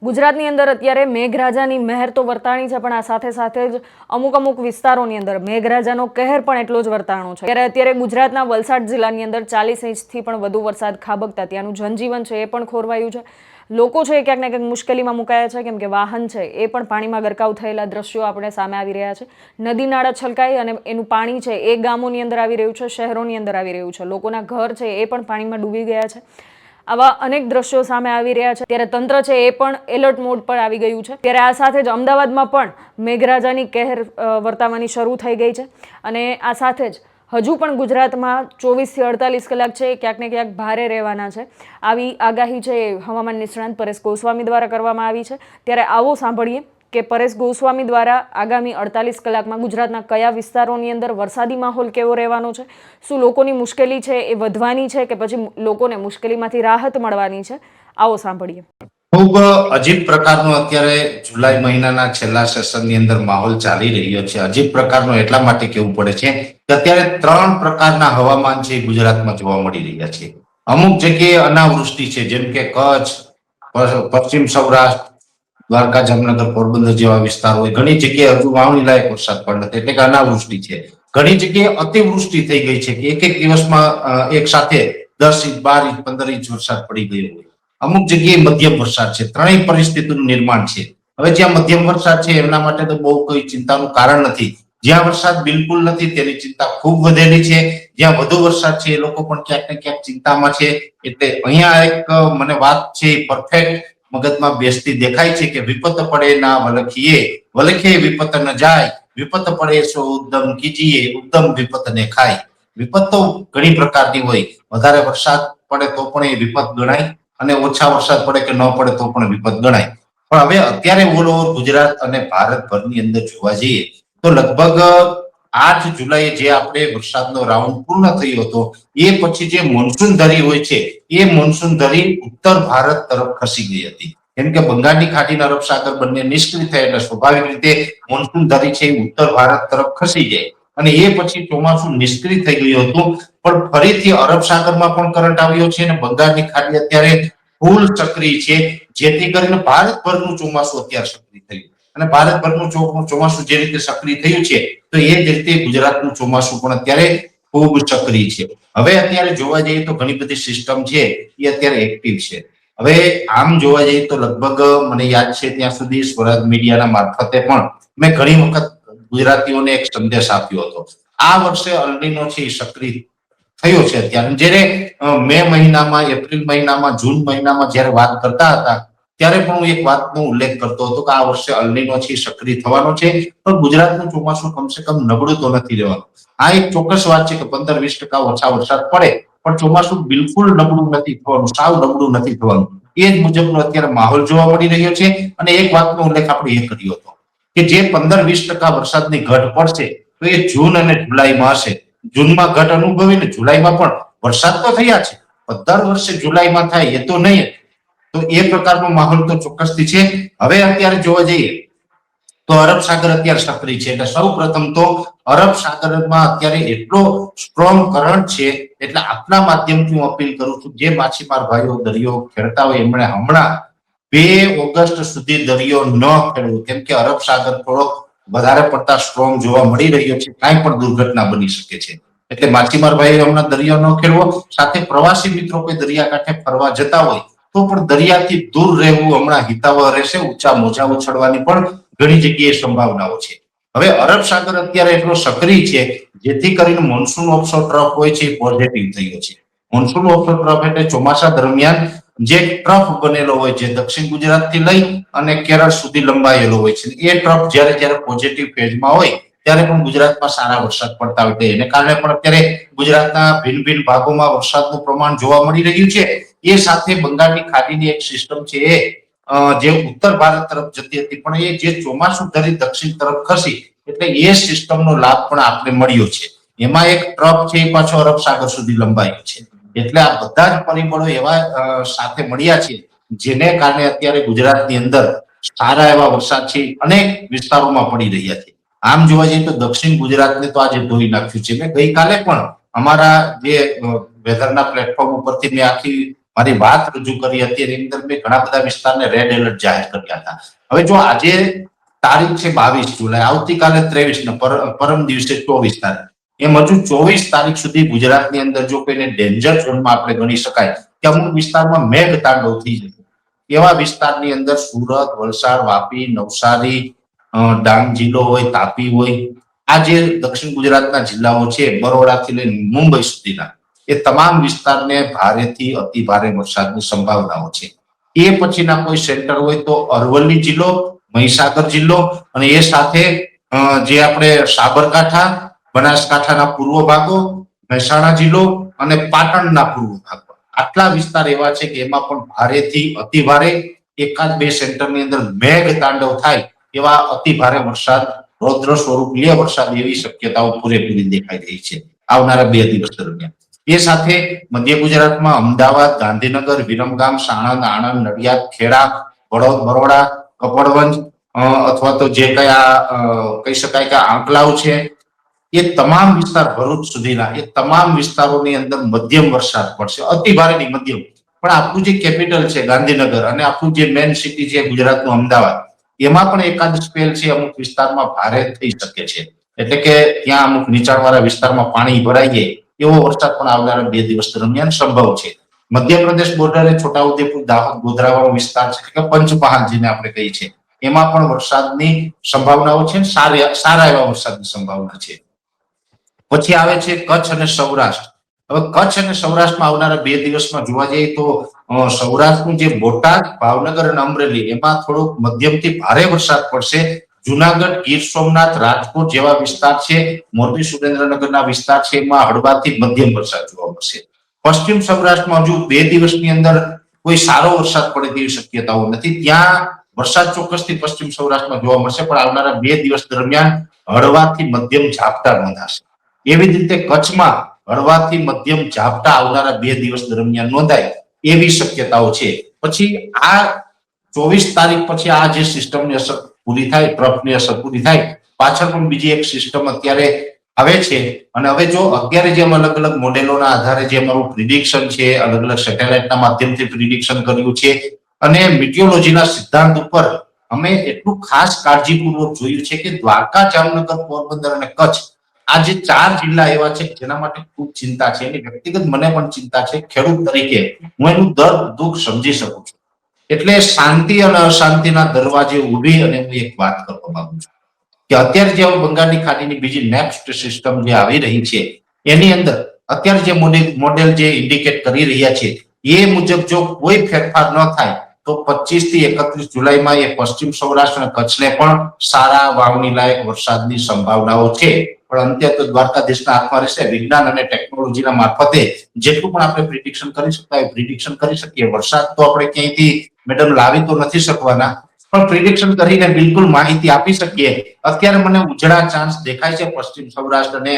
ગુજરાતની અંદર અત્યારે મેઘરાજાની મહેર તો વર્તાણી છે, પણ આ સાથે સાથે જ અમુક વિસ્તારોની અંદર મેઘરાજાનો કહેર પણ એટલો જ વર્તાણો છે. અત્યારે ગુજરાતના વલસાડ જિલ્લાની અંદર 40 ઇંચથી પણ વધુ વરસાદ ખાબકતા ત્યાંનું જનજીવન છે એ પણ ખોરવાયું છે. લોકો છે એ ક્યાંક ને ક્યાંક મુશ્કેલીમાં મુકાયા છે, કેમ કે વાહન છે એ પણ પાણીમાં ગરકાવ થયેલા દ્રશ્યો આપણે સામે આવી રહ્યા છે. નદી નાળા છલકાઈ અને એનું પાણી છે એ ગામોની અંદર આવી રહ્યું છે, શહેરોની અંદર આવી રહ્યું છે. લોકોના ઘર છે એ પણ પાણીમાં ડૂબી ગયા છે. આવા અનેક દ્રશ્યો સામે આવી રહ્યા છે. ત્યારે તંત્ર છે એ પણ એલર્ટ મોડ પર આવી ગયું છે. ત્યારે આ સાથે જ અમદાવાદમાં પણ મેઘરાજાની કહેર વર્તાવાની શરૂ થઈ ગઈ છે. અને આ સાથે જ હજુ પણ ગુજરાતમાં 24 થી 48 કલાક છે ક્યાંક ને ક્યાંક ભારે રહેવાના છે. આવી આગાહી છે હવામાન નિષ્ણાંત પરેશ ગોસ્વામી દ્વારા કરવામાં આવી છે. ત્યારે આવો સાંભળીએ કે પરેશ ગોસ્વામી દ્વારા આગામી 48 કલાકમાં ગુજરાતના કયા વિસ્તારોની અંદર વરસાદી માહોલ કેવો રહેવાનો છે, શું લોકોની મુશ્કેલી છે એ વધવાની છે કે પછી લોકોને મુશ્કેલીમાંથી રાહત મળવાની છે. આવો સાંભળીએ. ખૂબ અજીબ પ્રકારનો અત્યારે જુલાઈ મહિનાના છેલ્લા સેશનની અંદર માહોલ ચાલી રહ્યો છે. અજીબ પ્રકારનો એટલા માટે કહેવું પડે છે કે અત્યારે 3 પ્રકારના હવામાન છે ગુજરાતમાં જોવા મળી રહ્યા છે. અમુક જગ્યાએ અનાવૃષ્ટિ છે, જેમ કે કચ્છ, પશ્ચિમ સૌરાષ્ટ્ર, દ્વારકા, જામનગર, પોરબંદર જેવા વિસ્તાર હોય. ઘણી જગ્યાએ હજુ વાવણી લાયક વરસાદ પણ નથી, એટલે કે અનાવૃષ્ટિ છે. ઘણી જગ્યાએ અતિવૃષ્ટિ થઈ ગઈ છે કે એક દિવસમાં એક સાથે 10 ઇંચ, 12 ઇંચ, 15 ઇંચ વરસાદ પડી ગયો હોય. અમુક જગ્યાએ મધ્યમ વરસાદ છે. ત્રણેય પરિસ્થિતિનું નિર્માણ છે. હવે જ્યાં મધ્યમ વરસાદ છે એમના માટે તો બહુ કોઈ ચિંતાનું કારણ નથી. જ્યાં વરસાદ બિલકુલ નથી તેની ચિંતા ખૂબ વધેલી છે. જ્યાં વધુ વરસાદ છે એ લોકો પણ ક્યાંક ને ક્યાંક ચિંતામાં છે. એટલે અહીંયા એક મને વાત છે પરફેક્ટ મગજમાં બેસતી દેખાય છે કે વિપત પડે ના વલખીએ, વલખે વિપત ન જાય, વિપત પડે સો ઉદ્દમ કીજીએ, ઉદ્દમ વિપત ને ખાય. વિપત તો ઘણી પ્રકારની હોય. વધારે વરસાદ પડે તો પણ એ વિપત ગણાય અને ઓછા વરસાદ પડે કે ન પડે તો પણ વિપત ગણાય. પણ હવે અત્યારે ઓલ ઓવર ગુજરાત અને ભારતભરની અંદર જોવા જઈએ તો લગભગ 8 જુલાઈએ જે આપણે વરસાદનો રાઉન્ડ પૂર્ણ થયો હતો એ પછી જે મોન્સૂન ધરી હોય છે એ મોન્સૂન ધરી ઉત્તર ભારત તરફ ખસી ગઈ હતી. કેમ કે બંગાળની ખાડીના અરબ સાગર બંને નિષ્ક્રિય થયા એટલે સ્વાભાવિક રીતે મોન્સૂન ધરી છે ઉત્તર ભારત તરફ ખસી જાય અને એ પછી ચોમાસું નિષ્ક્રિય થઈ ગયું હતું. પણ ફરીથી અરબ સાગરમાં પણ કરંટ આવ્યો છે અને બંગાળની ખાડી અત્યારે ફૂલ સક્રિય છે, જેથી કરીને ભારતભરનું ચોમાસું અત્યારે સક્રિય થયું. અને ભારતભરનું ચોમાસું જે રીતે સક્રિય થયું છે તો એ જ રીતે ગુજરાતનું ચોમાસું પણ અત્યારે ખૂબ સક્રિય છે. હવે અત્યારે જોવા જઈએ તો ઘણી બધી સિસ્ટમ છે એ અત્યારે એક્ટિવ છે. હવે આમ જોવા જઈએ તો લગભગ મને યાદ છે ત્યાં સુધી સ્વરાજ મીડિયાના મારફતે પણ મેં ઘણી વખત ગુજરાતીઓને એક સંદેશ આપ્યો હતો. આ વર્ષે અલ્નીનો છે એ સક્રિય થયો છે અત્યારે. જ્યારે મે મહિનામાં, એપ્રિલ મહિનામાં, જૂન મહિનામાં જ્યારે વાત કરતા હતા ત્યારે પણ હું એક વાતનો ઉલ્લેખ કરતો હતો કે આ વર્ષે અલ્નીનો છે સક્રિય થવાનો છે, પણ ગુજરાતનું ચોમાસું કમસે કમ નબળું તો નથી રહેવાનું. આ એક ચોક્કસ વાત છે કે 15-20% ઓછા વરસાદ પડે પણ ચોમાસું બિલકુલ નબળું નથી થવાનું, સાવ નબળું નથી થવાનું. એ જ મુજબનો અત્યારે માહોલ જોવા મળી રહ્યો છે. અને એક વાતનો ઉલ્લેખ આપણે એ કર્યો હતો કે જે 15-20% વરસાદની ઘટ પડશે તો એ જૂન અને જુલાઈમાં હશે. જૂનમાં ઘટ અનુભવીને જુલાઈમાં પણ વરસાદ તો થયા છે, દર વર્ષે જુલાઈમાં થાય એ તો નહીં. તો એ પ્રકારનો માહોલ તો ચોક્કસથી છે. હવે અત્યારે જોવા જઈએ તો અરબ સાગર અત્યારે સક્રિય છે એટલે સૌ પ્રથમ તો અરબ સાગરમાં અત્યારે એટલો સ્ટ્રોંગ કરંટ છે એટલે આપના માધ્યમથી હું અપીલ કરું છું જે માછીમાર ભાઈઓ દરિયો ખેડતા હોય એમણે હમણાં 2 ઓગસ્ટ સુધી દરિયો ન ખેડવો, કેમ કે અરબ સાગર થોડો વધારે પડતા સ્ટ્રોંગ જોવા મળી રહ્યો છે. કાંઈ પણ દુર્ઘટના બની શકે છે. એટલે માછીમાર ભાઈઓ હમણાં દરિયો ન ખેડવો. સાથે પ્રવાસી મિત્રો કોઈ દરિયાકાંઠે ફરવા જતા હોય તો પણ દરિયાથી દૂર રહેવું હમણાં હિતાવહ રહેશે. ઊંચા મોજા ઉછળવાની પણ ઘણી જગ્યાએ સંભાવનાઓ છે. હવે અરબ સાગર અત્યારે એટલો સક્રિય છે જેથી કરીને મોન્સૂન ઓફશોર ટ્રફ હોય છે એ પોઝિટિવ થયો છે. મોન્સૂન ઓફશોર ટ્રફ એટલે ચોમાસા દરમિયાન જે ટ્રફ બનેલો હોય છે દક્ષિણ ગુજરાતથી લઈ અને કેરળ સુધી લંબાયેલો હોય છે. એ ટ્રફ જ્યારે પોઝિટિવ ફેઝમાં હોય ત્યારે પણ ગુજરાતમાં સારા વરસાદ પડતા હોય છે. એને કારણે પણ અત્યારે ગુજરાતના ભિન્ન ભાગોમાં વરસાદનું પ્રમાણ જોવા મળી રહ્યું છે. એ સાથે બંગાળની ખાડીની એક સિસ્ટમ છે એ જે ઉત્તર ભારત તરફ જતી હતી પણ એ જે ચોમાસું ધરી દક્ષિણ તરફ ખસી એટલે એ સિસ્ટમનો લાભ પણ આપણે મળ્યો છે. એમાં એક ટ્રફ છે એ પાછો અરબ સાગર સુધી લંબાયો છે. એટલે આ બધા જ પરિબળો એવા સાથે મળ્યા છે જેને કારણે અત્યારે ગુજરાતની અંદર સારા એવા વરસાદ છે અનેક વિસ્તારોમાં પડી રહ્યા છે. આમ જોવા જઈએ તો દક્ષિણ ગુજરાતને તો આજે ધોઈ નાખ્યું છે. મેં ગઈકાલે પણ અમારા જે વેધરના પ્લેટફોર્મ ઉપરથી મેં આખી મારી વાત રજૂ કરી હતી એની અંદર મેં ઘણા બધા વિસ્તારને રેડ એલર્ટ જાહેર કર્યા હતા. હવે જો આજે તારીખ છે 22 જુલાઈ, આવતીકાલે 23 ને પરમ દિવસે 24 તારીખ, એમ હજુ 24 તારીખ સુધી ગુજરાતની અંદર જો કોઈને ડેન્જર ઝોનમાં આપણે ગણી શકાય કે અમુક વિસ્તારમાં મેઘ તાંડવ થઈ જશે, એવા વિસ્તારની અંદર સુરત, વલસાડ, વાપી, નવસારી, ડાંગ જિલ્લો હોય, તાપી હોય, આ જે દક્ષિણ ગુજરાતના જિલ્લાઓ છે બરોડાથી લઈને મુંબઈ સુધીના, એ તમામ વિસ્તારને ભારેથી અતિ ભારે વરસાદની સંભાવનાઓ છે. એ પછીના કોઈ સેન્ટર હોય તો અરવલ્લી જિલ્લો, મહીસાગર જિલ્લો અને એ સાથે જે આપણે સાબરકાંઠા, બનાસકાંઠાના પૂર્વ ભાગો, મહેસાણા જિલ્લો અને પાટણના પૂર્વ ભાગો, આટલા વિસ્તાર એવા છે કે એમાં પણ ભારેથી અતિ ભારે, એકાદ બે સેન્ટરની અંદર મેઘ તાંડવ થાય એવા અતિ ભારે વરસાદ, રૌદ્ર સ્વરૂપ લે વરસાદ, એવી શક્યતાઓ પૂરેપૂરી દેખાઈ રહી છે આવનારા 2 દિવસ દરમિયાન. એ સાથે મધ્ય ગુજરાતમાં અમદાવાદ, ગાંધીનગર, વિરમગામ, સાણંદ, આણંદ, નડિયાદ, ખેડા, વડોદ, બરોડા, કપડવંજ અથવા તો જે કયા કહી શકાય કે આંકલાવ છે, એ તમામ વિસ્તાર ભરૂચ સુધીના એ તમામ વિસ્તારોની અંદર મધ્યમ વરસાદ પડશે, અતિ ભારે ની મધ્યમ. પણ આપણું જે કેપિટલ છે ગાંધીનગર અને આપણું જે મેન સિટી છે ગુજરાતનું અમદાવાદ, એમાં પણ એકાદ સ્પેલ છે અમુક વિસ્તારમાં ભારે થઈ શકે છે. એટલે કે ત્યાં અમુક નીચાણવાળા વિસ્તારમાં પાણી ભરાઈ જાય એવો વરસાદ પણ આવનારા 2 દિવસ દરમિયાન સંભવ છે. મધ્યપ્રદેશ બોર્ડરે છોટાઉદેપુર, દાહોદ, ગોધરાવાળો વિસ્તાર છે કે પંચમહાલ જેને આપણે કહીએ છીએ, એમાં પણ વરસાદની સંભાવનાઓ છે, સારા એવા વરસાદની સંભાવના છે. પછી આવે છે કચ્છ અને સૌરાષ્ટ્ર. હવે કચ્છ અને સૌરાષ્ટ્રમાં આવનારા 2 દિવસમાં જોવા જઈએ તો સૌરાષ્ટ્રનું જે બોટાદ, ભાવનગર અને અમરેલી, એમાં થોડોક મધ્યમથી ભારે વરસાદ પડશે. જુનાગઢ, ગીર સોમનાથ, રાજકોટ જેવા વિસ્તાર છે, મોરબી, સુરેન્દ્રનગરના વિસ્તાર છે, એમાં હળવાથી મધ્યમ વરસાદ જોવા મળશે. પશ્ચિમ સૌરાષ્ટ્રમાં હજુ 2 દિવસની અંદર કોઈ સારો વરસાદ પડે તેવી શક્યતાઓ નથી. ત્યાં વરસાદ ચોક્કસથી પશ્ચિમ સૌરાષ્ટ્રમાં જોવા મળશે, પણ આવનારા 2 દિવસ દરમિયાન હળવાથી મધ્યમ ઝાપટા નોંધાશે. એવી જ રીતે કચ્છમાં હળવાથી મધ્યમ ઝાપટા આવનારા 2 દિવસ દરમિયાન નોંધાય એવી શક્યતાઓ છે. પછી આ 24 તારીખ પછી આ જે સિસ્ટમની અસર પૂરી થાય, ટ્રફની અસર પૂરી થાય, પાછળ પણ બીજી એક સિસ્ટમ અત્યારે આવે છે. અને હવે જો અત્યારે જેમ અલગ અલગ મોડેલોના આધારે જે અમારું પ્રિડિક્શન છે, અલગ અલગ સેટેલાઇટના માધ્યમથી પ્રિડિક્શન કર્યું છે અને મિટિયોલોજીના સિદ્ધાંત ઉપર અમે એટલું ખાસ કાળજીપૂર્વક જોયું છે કે દ્વારકા, જામનગર, પોરબંદર અને કચ્છ, આ જે 4 જિલ્લા એવા છે જેના માટે ખૂબ ચિંતા છે. એની વ્યક્તિગત મને પણ ચિંતા છે. ખેડૂત તરીકે હું એનું દર્દ, દુઃખ સમજી શકું છું. એટલે શાંતિ અને અશાંતિના દરવાજે ઊભી અને હું એક વાત કરવા માંગુ છું કે અત્યારે જે બંગાળની ખાડીની બીજી નેક્સ્ટ સિસ્ટમ જે આવી રહી છે, એની અંદર અત્યારે જે મોડેલ જે ઇન્ડિકેટ કરી રહ્યા છે એ મુજબ જો કોઈ ફેરફાર ન થાય તો 25 થી 31 જુલાઈમાં એ પશ્ચિમ સૌરાષ્ટ્ર અને કચ્છને પણ સારા વાવણી લાયક વરસાદની સંભાવનાઓ છે. પણ અંતે તો દ્વારકાધીશના હાથમાં રહેશે. વિજ્ઞાન અને ટેકનોલોજીના મારફતે જેટલું પણ આપણે પ્રિડિક્શન કરી શકતા હોય પ્રિડિક્શન કરી શકીએ. વરસાદ તો આપણે ક્યાંયથી મેડમ લાવી તો નથી શકવાના, પણ પ્રિડિક્શન કરીને બિલકુલ માહિતી આપી શકીએ. અત્યારે મને ઉજળા ચાન્સ દેખાય છે પશ્ચિમ સૌરાષ્ટ્ર અને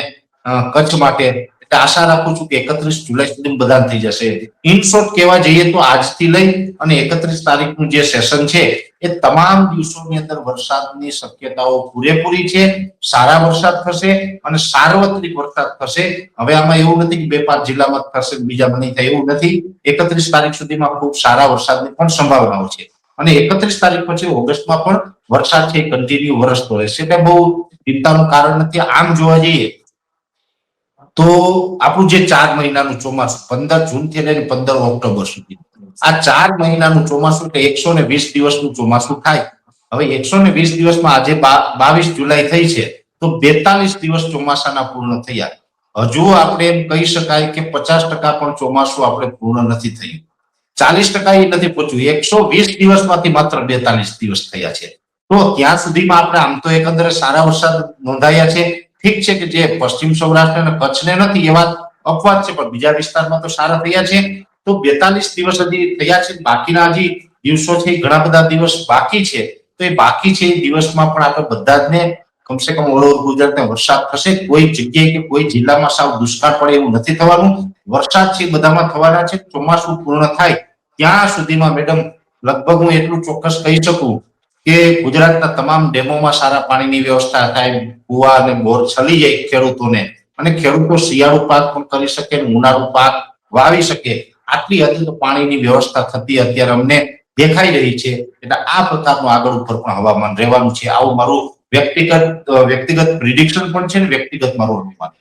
કચ્છ માટે. એટલે આશા રાખું છું કે 31 જુલાઈ સુધી બધા થઈ જશે. ઇન શોર્ટ કહેવા જઈએ તો આજથી લઈ અને 31 તારીખનું જે સેશન છે એ તમામ દિવસોની અંદર વરસાદની શક્યતાઓ પૂરેપૂરી છે. સારા વરસાદ થશે અને સાર્વત્રિક વરસાદ થશે. હવે આમાં એવું નથી કે 2-5 જિલ્લામાં થશે બીજામાં નહીં થાય, એવું નથી. 31 તારીખ સુધીમાં ખૂબ સારા વરસાદની પણ સંભાવનાઓ છે. અને 31 તારીખ પછી ઓગસ્ટમાં પણ વરસાદ છે કન્ટિન્યુ વરસતો રહેશે. એટલે બહુ ચિંતાનું કારણ નથી. આમ જોવા જઈએ તો આપણું જે 4 મહિનાનું ચોમાસું 15 જૂનથી લઈને 15 ઓક્ટોબર સુધી, આ 4 મહિનાનું ચોમાસું એટલે 120 દિવસનું ચોમાસું થાય. હવે 120 દિવસમાં આજે 22 જુલાઈ થઈ છે તો 42 દિવસ ચોમાસાના પૂર્ણ થયા. હજુ આપણે એમ કહી શકાય કે 50% પણ ચોમાસું આપણે પૂર્ણ નથી થયું. 40% એ નથી પહોંચ્યું. 120 દિવસમાંથી માત્ર 42 દિવસ થયા છે. તો ત્યાં સુધીમાં આપણે આમ તો એકંદરે સારા વરસાદ નોંધાયા છે. ઠીક છે કે જે પશ્ચિમ સૌરાષ્ટ્ર અને કચ્છને નથી એ વાત અપવાદ છે, પણ બીજા વિસ્તારમાં તો સારા થયા છે. તો 42 દિવસ હજી થયા છે. બાકીના હજી દિવસો છે, ઘણા બધા દિવસ બાકી છે. તો એ બાકી છે એ દિવસમાં પણ આપણે બધા જ ને કમસે કમ ઓલ ઓવર ગુજરાતને વરસાદ થશે. કોઈ જગ્યાએ કે કોઈ જિલ્લામાં સાવ દુષ્કાળ પડે એવું નથી થવાનું. વરસાદ છે બધામાં થવાના છે. ચોમાસું પૂર્ણ થાય ત્યાં સુધીમાં મેડમ લગભગ હું એટલું ચોક્કસ કહી શકું કે ગુજરાતના તમામ ડેમોમાં સારા પાણીની વ્યવસ્થા થાય, કુવા અને બોર છલી જાય ખેડૂતોને, અને ખેડૂતો શિયાળુ પાક પણ કરી શકે, ઉનાળુ પાક વાવી શકે. આટલી હદે તો પાણીની વ્યવસ્થા થતી અત્યારે અમને દેખાઈ રહી છે. એટલે આ પ્રકારનું આગળ ઉપર પણ હવામાન રહેવાનું છે, આવું મારું વ્યક્તિગત પ્રિડિક્શન પણ છે ને વ્યક્તિગત મારું અનુમાન.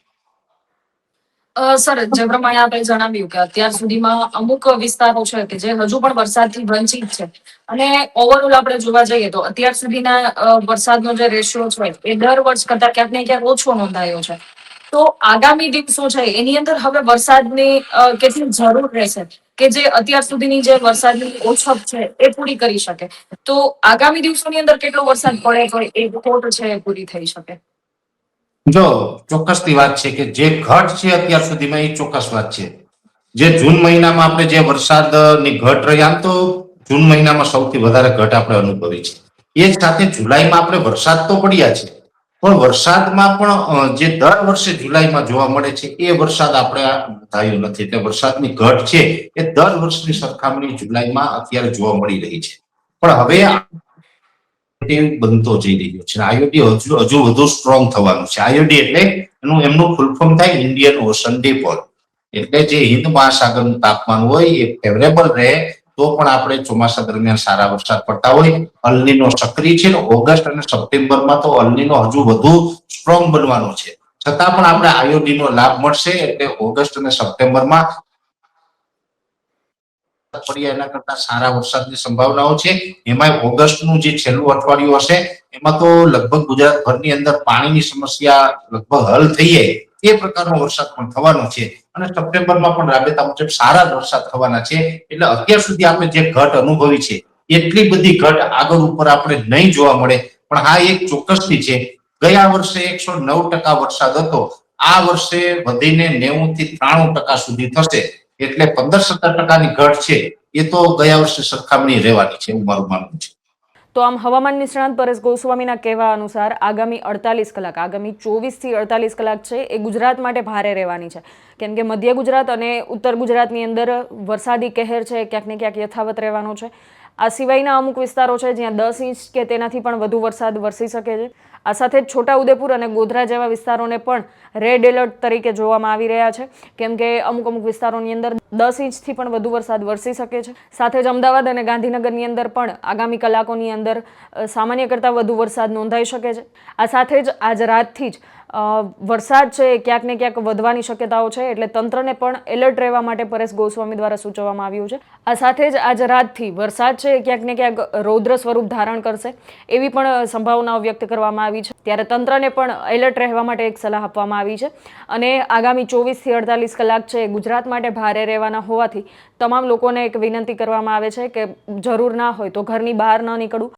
સર, જે પ્રમાણે આપણે જણાવ્યું કે અત્યાર સુધીમાં અમુક વિસ્તારો છે કે જે હજુ પણ વરસાદથી વંચિત છે, અને ઓવરઓલ આપણે જોવા જઈએ તો અત્યાર સુધીના વરસાદનો જે રેશિયો છે એ દર વર્ષ કરતા ક્યાંક ને ક્યાંક ઓછો નોંધાયો છે. તો આગામી દિવસો છે એની અંદર હવે વરસાદની કેટલી જરૂર રહેશે કે જે અત્યાર સુધીની જે વરસાદની ઓછપ છે એ પૂરી કરી શકે? તો આગામી દિવસોની અંદર કેટલો વરસાદ પડે તો એ ખોટ છે એ પૂરી થઈ શકે? જો ચોક્કસની વાત છે કે જે ઘટ છે અત્યાર સુધીમાં એ ચોક્કસ વાત છે. જે જૂન મહિનામાં આપણે જે વરસાદની ઘટ રહી, આમ તો જૂન મહિનામાં સૌથી વધારે ઘટ આપણે અનુભવી છે. એ જ સાથે જુલાઈમાં આપણે વરસાદ તો પડ્યા છે, પણ વરસાદમાં પણ જે દર વર્ષે જુલાઈમાં જોવા મળે છે એ વરસાદ આપણે થયો નથી. એટલે વરસાદની ઘટ છે એ દર વર્ષની સરખામણી જુલાઈમાં અત્યારે જોવા મળી રહી છે. પણ હવે બનતો જઈ રહ્યો છે. આઈઓડી હજુ વધુ સ્ટ્રોંગ થવાનું છે. આઈઓડી એટલે એમનું ફૂલ ફોર્મ થાય ઇન્ડિયન ઓશન ડિપોલ. એટલે જે હિન્દ મહાસાગરનું તાપમાન હોય એ ફેવરેબલ રહે તો પણ આપણે ચોમાસા દરમિયાન સારા વરસાદ પડતા હોય. અલનીનો સક્રિય છે ને ઓગસ્ટ અને સપ્ટેમ્બરમાં તો અલનીનો હજુ વધુ સ્ટ્રોંગ બનવાનો છે. છતાં પણ આપણે આઈઓડી નો લાભ મળશે. એટલે ઓગસ્ટ અને સપ્ટેમ્બરમાં પડ્યા એના કરતા સારા વરસાદની સંભાવનાઓ છે. એમાં ઓગસ્ટનું જે છેલ્લું અઠવાડિયું હશે એમાં તો લગભગ ગુજરાતભરની અંદર પાણીની સમસ્યા લગભગ હલ થઈ જાય એ પ્રકારનો વરસાદ પણ થવાનો છે. અને સપ્ટેમ્બરમાં પણ રાબેતા મુજબ સારા જ વરસાદ થવાના છે. એટલે અત્યાર સુધી આપણે જે ઘટ અનુભવી છે એટલી બધી ઘટ આગળ ઉપર આપણે નહીં જોવા મળે. પણ હા, એક ચોક્કસથી છે, ગયા વર્ષે 109% વરસાદ હતો, આ વર્ષે વધીને 90 થી 93% સુધી થશે. એટલે 15-17%ની ઘટ છે એ તો ગયા વર્ષે સરખામણી રહેવાની છે, એવું મારું માનવું છે. તો આમ હવામાન નિષ્ણાંત પરેશ ગોસ્વામીના કહેવા અનુસાર આગામી 48 કલાક, આગામી 24 થી 48 કલાક છે એ ગુજરાત માટે ભારે રહેવાની છે. કેમ કે મધ્ય ગુજરાત અને ઉત્તર ગુજરાતની અંદર વરસાદી કહેર છે ક્યાંક ને ક્યાંક યથાવત રહેવાનો છે. આ સિવાયના અમુક વિસ્તારો છે જ્યાં 10 ઇંચ કે તેનાથી પણ વધુ વરસાદ વરસી શકે છે. આ સાથે જ છોટાઉદેપુર અને ગોધરા જેવા વિસ્તારોને પણ રેડ એલર્ટ તરીકે જોવામાં આવી રહ્યા છે. કેમ કે અમુક વિસ્તારોની અંદર 10 ઇંચથી પણ વધુ વરસાદ વરસી શકે છે. સાથે જ અમદાવાદ અને ગાંધીનગરની અંદર પણ આગામી કલાકોની અંદર સામાન્ય કરતાં વધુ વરસાદ નોંધાઈ શકે છે. આ સાથે જ આજ રાતથી જ વરસાદ છે એ ક્યાંક ને ક્યાંક વધવાની શક્યતાઓ છે. એટલે તંત્રને પણ એલર્ટ રહેવા માટે પરેશ ગોસ્વામી દ્વારા સૂચવવામાં આવ્યું છે. આ સાથે જ આજ રાતથી વરસાદ છે એ ક્યાંક ને ક્યાંક રૌદ્ર સ્વરૂપ ધારણ કરશે એવી પણ સંભાવનાઓ વ્યક્ત કરવામાં આવી છે. ત્યારે તંત્રને પણ એલર્ટ રહેવા માટે એક સલાહ આપવામાં આવી છે. અને આગામી 24 થી 48 કલાક છે ગુજરાત માટે ભારે રહેવાના હોવાથી તમામ લોકોને એક વિનંતી કરવામાં આવે છે કે જરૂર ના હોય તો ઘરની બહાર ન નીકળવું.